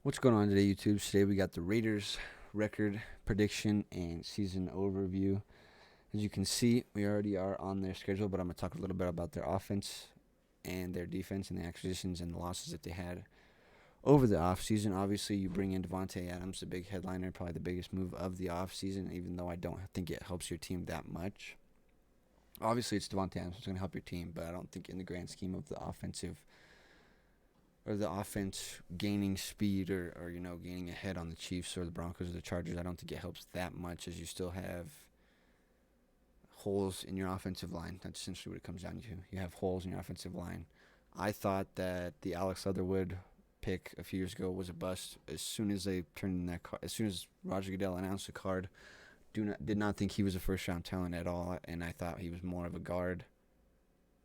What's going on today, YouTube? Today we got the Raiders record prediction and season overview. As you can see, we already are on their schedule, but I'm going to talk a little bit about their offense and their defense and the acquisitions and the losses that they had over the offseason. Obviously, you bring in Devontae Adams, the big headliner, probably the biggest move of the offseason, even though I don't think it helps your team that much. Obviously, it's Devontae Adams, it's going to help your team, but I don't think in the grand scheme of the offense gaining speed or gaining ahead on the Chiefs or the Broncos or the Chargers, I don't think it helps that much, as you still have holes in your offensive line. That's essentially what it comes down to. You have holes in your offensive line. I thought that the Alex Leatherwood pick a few years ago was a bust. As soon as they turned in that card, as soon as Roger Goodell announced the card, did not think he was a first round talent at all, and I thought he was more of a guard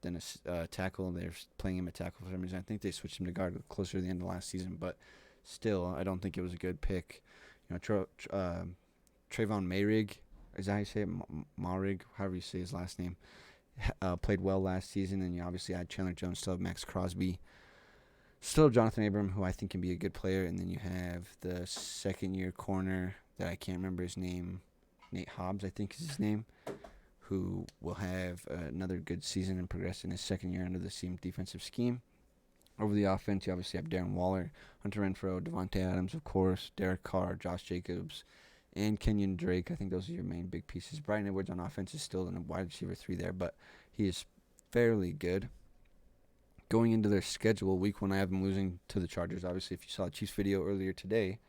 than a tackle. They're playing him at tackle for some reason. I think they switched him to guard closer to the end of last season, but still, I don't think it was a good pick. Trayvon Mayrig, is that how you say it? Marig, however you say his last name, played well last season, and you obviously had Chandler Jones, still have Max Crosby, still have Jonathan Abram, who I think can be a good player, and then you have the second-year corner that I can't remember his name, Nate Hobbs, I think is his name, who will have another good season and progress in his second year under the same defensive scheme. Over the offense, you obviously have Darren Waller, Hunter Renfrow, Devontae Adams, of course, Derek Carr, Josh Jacobs, and Kenyon Drake. I think those are your main big pieces. Bryan Edwards on offense is still in a wide receiver 3 there, but he is fairly good. Going into their schedule, week 1, I have them losing to the Chargers. Obviously, if you saw the Chiefs video earlier today,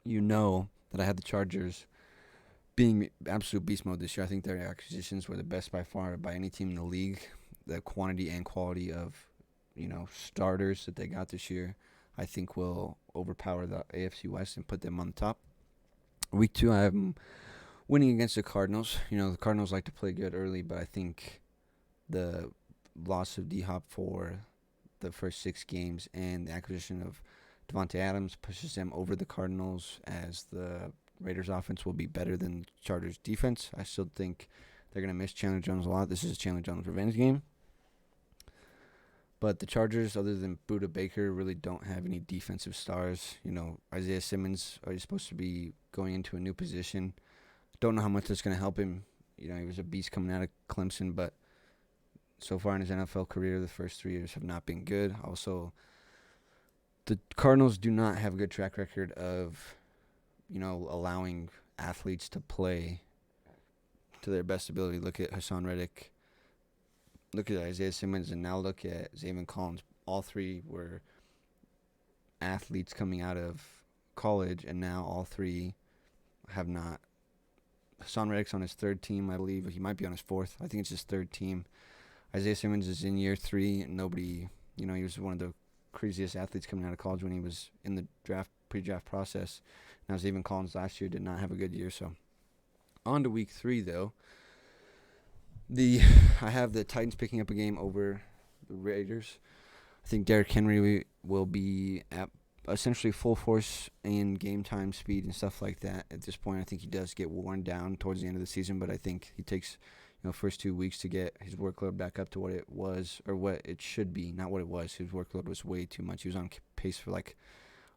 you know that I had the Chargers being absolute beast mode this year. I think their acquisitions were the best by far by any team in the league. The quantity and quality of, starters that they got this year, I think will overpower the AFC West and put them on the top. Week 2, I have them winning against the Cardinals. The Cardinals like to play good early, but I think the loss of D-Hop for the first 6 games and the acquisition of Devontae Adams pushes them over the Cardinals, as the Raiders offense will be better than Chargers defense. I still think they're going to miss Chandler Jones a lot. This is Chandler Jones' revenge game. But the Chargers, other than Budda Baker, really don't have any defensive stars. Isaiah Simmons is supposed to be going into a new position. Don't know how much that's going to help him. He was a beast coming out of Clemson, but so far in his NFL career, the first 3 years have not been good. Also, the Cardinals do not have a good track record of allowing athletes to play to their best ability. Look at Hassan Reddick, look at Isaiah Simmons, and now look at Zaven Collins. All 3 were athletes coming out of college, and now all 3 have not. Hassan Reddick's on his 3rd team, I believe. He might be on his 4th. I think it's his 3rd team. Isaiah Simmons is in year 3, and nobody, he was one of the craziest athletes coming out of college when he was in the pre-draft process. Now, Zaven Collins last year did not have a good year. So, on to week 3, though. I have the Titans picking up a game over the Raiders. I think Derrick Henry will be at essentially full force in game time speed and stuff like that. At this point, I think he does get worn down towards the end of the season, but I think he takes first 2 weeks to get his workload back up to what it was, or what it should be, not what it was. His workload was way too much. He was on pace for like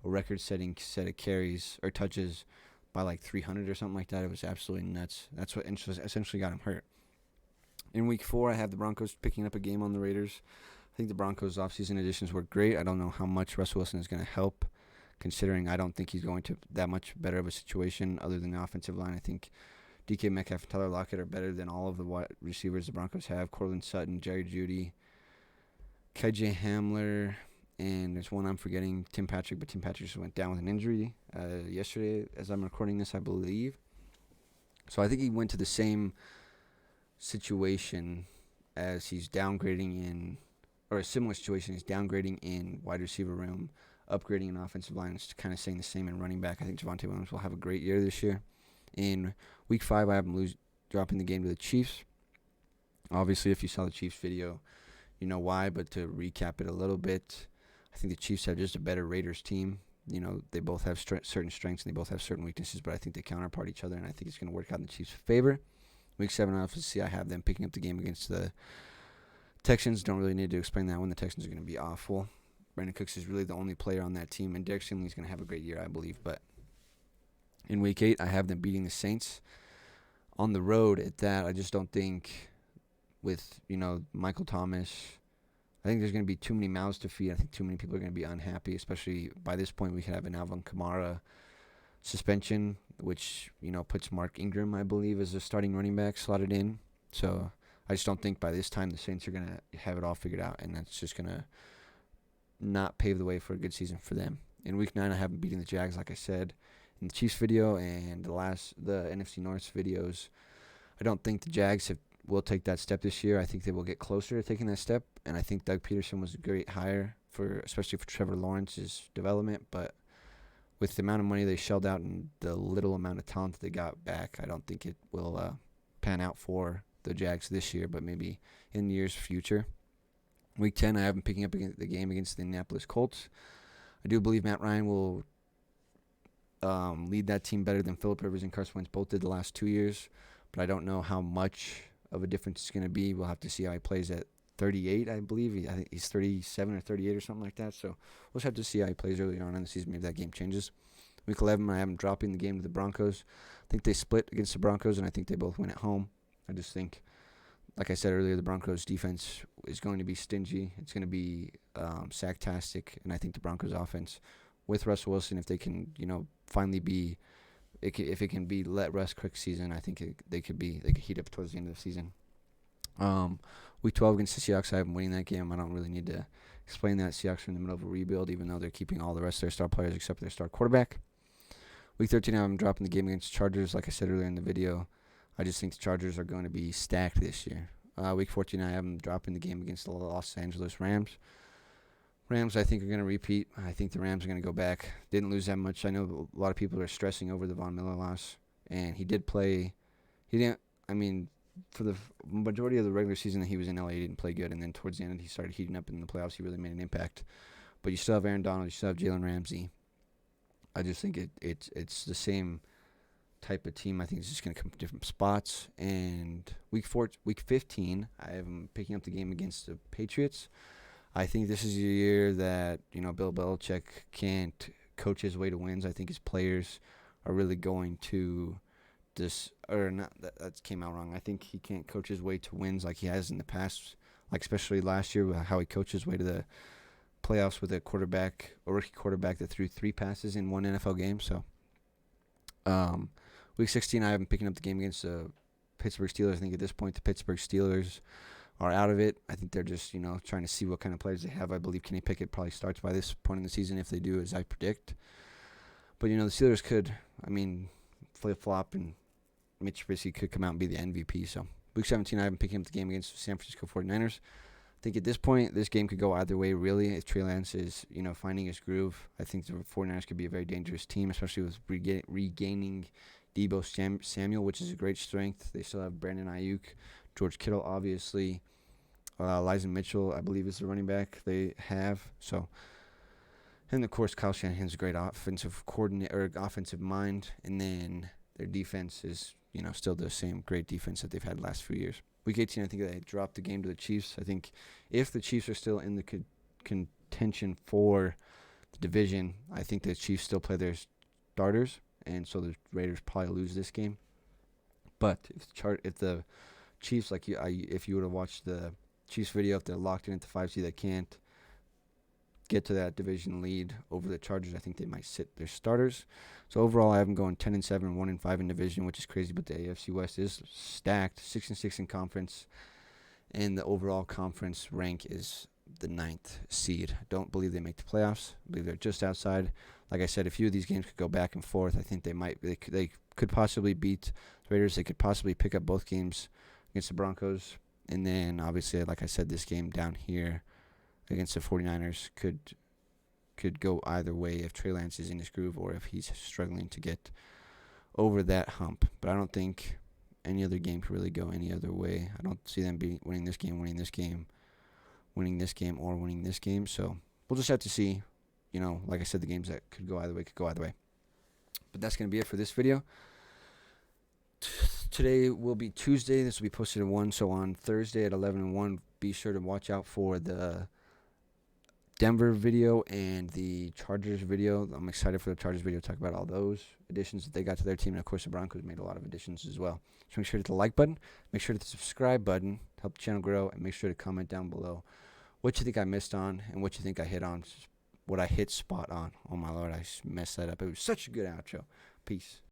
a record-setting set of carries or touches by like 300 or something like that. It was absolutely nuts. That's what essentially got him hurt. In week 4, I have the Broncos picking up a game on the Raiders. I think the Broncos' offseason additions were great. I don't know how much Russell Wilson is going to help, considering I don't think he's going to that much better of a situation other than the offensive line. I think DK Metcalf and Tyler Lockett are better than all of the wide receivers the Broncos have. Courtland Sutton, Jerry Jeudy, KJ Hamler, and there's one I'm forgetting, Tim Patrick, but Tim Patrick just went down with an injury yesterday as I'm recording this, I believe. So I think he went to the same situation as he's downgrading in, or a similar situation he's downgrading in wide receiver room, upgrading in offensive line. It's kind of saying the same in running back. I think Javonte Williams will have a great year this year. In week 5, I have him dropping the game to the Chiefs. Obviously, if you saw the Chiefs video, you know why, but to recap it a little bit, I think the Chiefs have just a better Raiders team. They both have certain strengths and they both have certain weaknesses, but I think they counterpart each other, and I think it's going to work out in the Chiefs' favor. Week 7, obviously, I have them picking up the game against the Texans. Don't really need to explain that one. The Texans are going to be awful. Brandon Cooks is really the only player on that team, and Derek Stingley's going to have a great year, I believe. But in Week 8, I have them beating the Saints on the road. At that, I just don't think with, Michael Thomas, I think there's going to be too many mouths to feed. I think too many people are going to be unhappy, especially by this point we could have an Alvin Kamara suspension, which, puts Mark Ingram, I believe, as a starting running back slotted in. So I just don't think by this time the Saints are going to have it all figured out, and that's just going to not pave the way for a good season for them. In Week 9, I have them beating the Jags, like I said, in the Chiefs video and the NFC North videos. I don't think the Jags will take that step this year. I think they will get closer to taking that step, and I think Doug Peterson was a great hire, especially for Trevor Lawrence's development, but with the amount of money they shelled out and the little amount of talent that they got back, I don't think it will pan out for the Jags this year, but maybe in the years future. Week 10, I have them picking up the game against the Indianapolis Colts. I do believe Matt Ryan will lead that team better than Phillip Rivers and Carson Wentz both did the last 2 years, but I don't know how much of a difference it's going to be. We'll have to see how he plays at 38, I believe. I think he's 37 or 38 or something like that, so we'll just have to see how he plays earlier on in the season. Maybe that game changes. Week 11, I have them dropping the game to the Broncos. I think they split against the Broncos, and I think they both win at home. I just think, like I said earlier, the Broncos' defense is going to be stingy. It's going to be sacktastic, and I think the Broncos' offense, with Russell Wilson, if they can, finally be, if it can be let Russ quick season, I think they could heat up towards the end of the season. Week 12 against the Seahawks, I have them winning that game. I don't really need to explain that. Seahawks are in the middle of a rebuild, even though they're keeping all the rest of their star players except for their star quarterback. Week 13, I'm dropping the game against the Chargers. Like I said earlier in the video, I just think the Chargers are going to be stacked this year. Week 14, I have them dropping the game against the Los Angeles Rams. Rams, I think, are going to repeat. I think the Rams are going to go back. Didn't lose that much. I know a lot of people are stressing over the Von Miller loss, and he did play. For the majority of the regular season that he was in LA, he didn't play good, and then towards the end, he started heating up in the playoffs. He really made an impact. But you still have Aaron Donald. You still have Jalen Ramsey. I just think it's the same type of team. I think it's just going to come from different spots. And week 15, I have them picking up the game against the Patriots. I think this is a year that, Bill Belichick can't coach his way to wins. I think his players are really going to that came out wrong. I think he can't coach his way to wins like he has in the past, like especially last year, how he coached his way to the playoffs with a rookie quarterback that threw 3 passes in one NFL game. So, week 16, I have him picking up the game against the Pittsburgh Steelers. I think at this point, the Pittsburgh Steelers are out of it. I think they're just, trying to see what kind of players they have. I believe Kenny Pickett probably starts by this point in the season if they do, as I predict. But, the Steelers could, flip-flop, and Mitch Trubisky could come out and be the MVP. So, week 17, I have him picking up the game against the San Francisco 49ers. I think at this point, this game could go either way, really. If Trey Lance is, finding his groove, I think the 49ers could be a very dangerous team, especially with regaining Deebo Samuel, which is a great strength. They still have Brandon Ayuk, George Kittle, obviously. Elijah Mitchell, I believe, is the running back they have. So, and of course, Kyle Shanahan's a great offensive coordinator, or offensive mind. And then their defense is, still the same great defense that they've had the last few years. Week 18, I think they dropped the game to the Chiefs. I think if the Chiefs are still in the contention for the division, I think the Chiefs still play their starters, and so the Raiders probably lose this game. But if the Chiefs, if you would have watched the Chiefs video, if they're locked in at the 5 seed, they can't get to that division lead over the Chargers. I think they might sit their starters. So overall, I have them going 10-7, 1-5 in division, which is crazy. But the AFC West is stacked, 6-6 in conference, and the overall conference rank is the 9th seed. I don't believe they make the playoffs. I believe they're just outside. Like I said, a few of these games could go back and forth. I think they could possibly beat the Raiders. They could possibly pick up both games against the Broncos. And then, obviously, like I said, this game down here against the 49ers could go either way if Trey Lance is in his groove or if he's struggling to get over that hump. But I don't think any other game could really go any other way. I don't see them winning this game, winning this game, or winning this game. So we'll just have to see. Like I said, the games that could go either way. But that's going to be it for this video. Today will be Tuesday. This will be posted at 1. So on Thursday at 11 and 1, be sure to watch out for the Denver video and the Chargers video. I'm excited for the Chargers video to talk about all those additions that they got to their team. And, of course, the Broncos made a lot of additions as well. So make sure to hit the like button. Make sure to hit the subscribe button. Help the channel grow. And make sure to comment down below what you think I missed on and what you think I hit on. What I hit spot on. Oh, my Lord, I messed that up. It was such a good outro. Peace.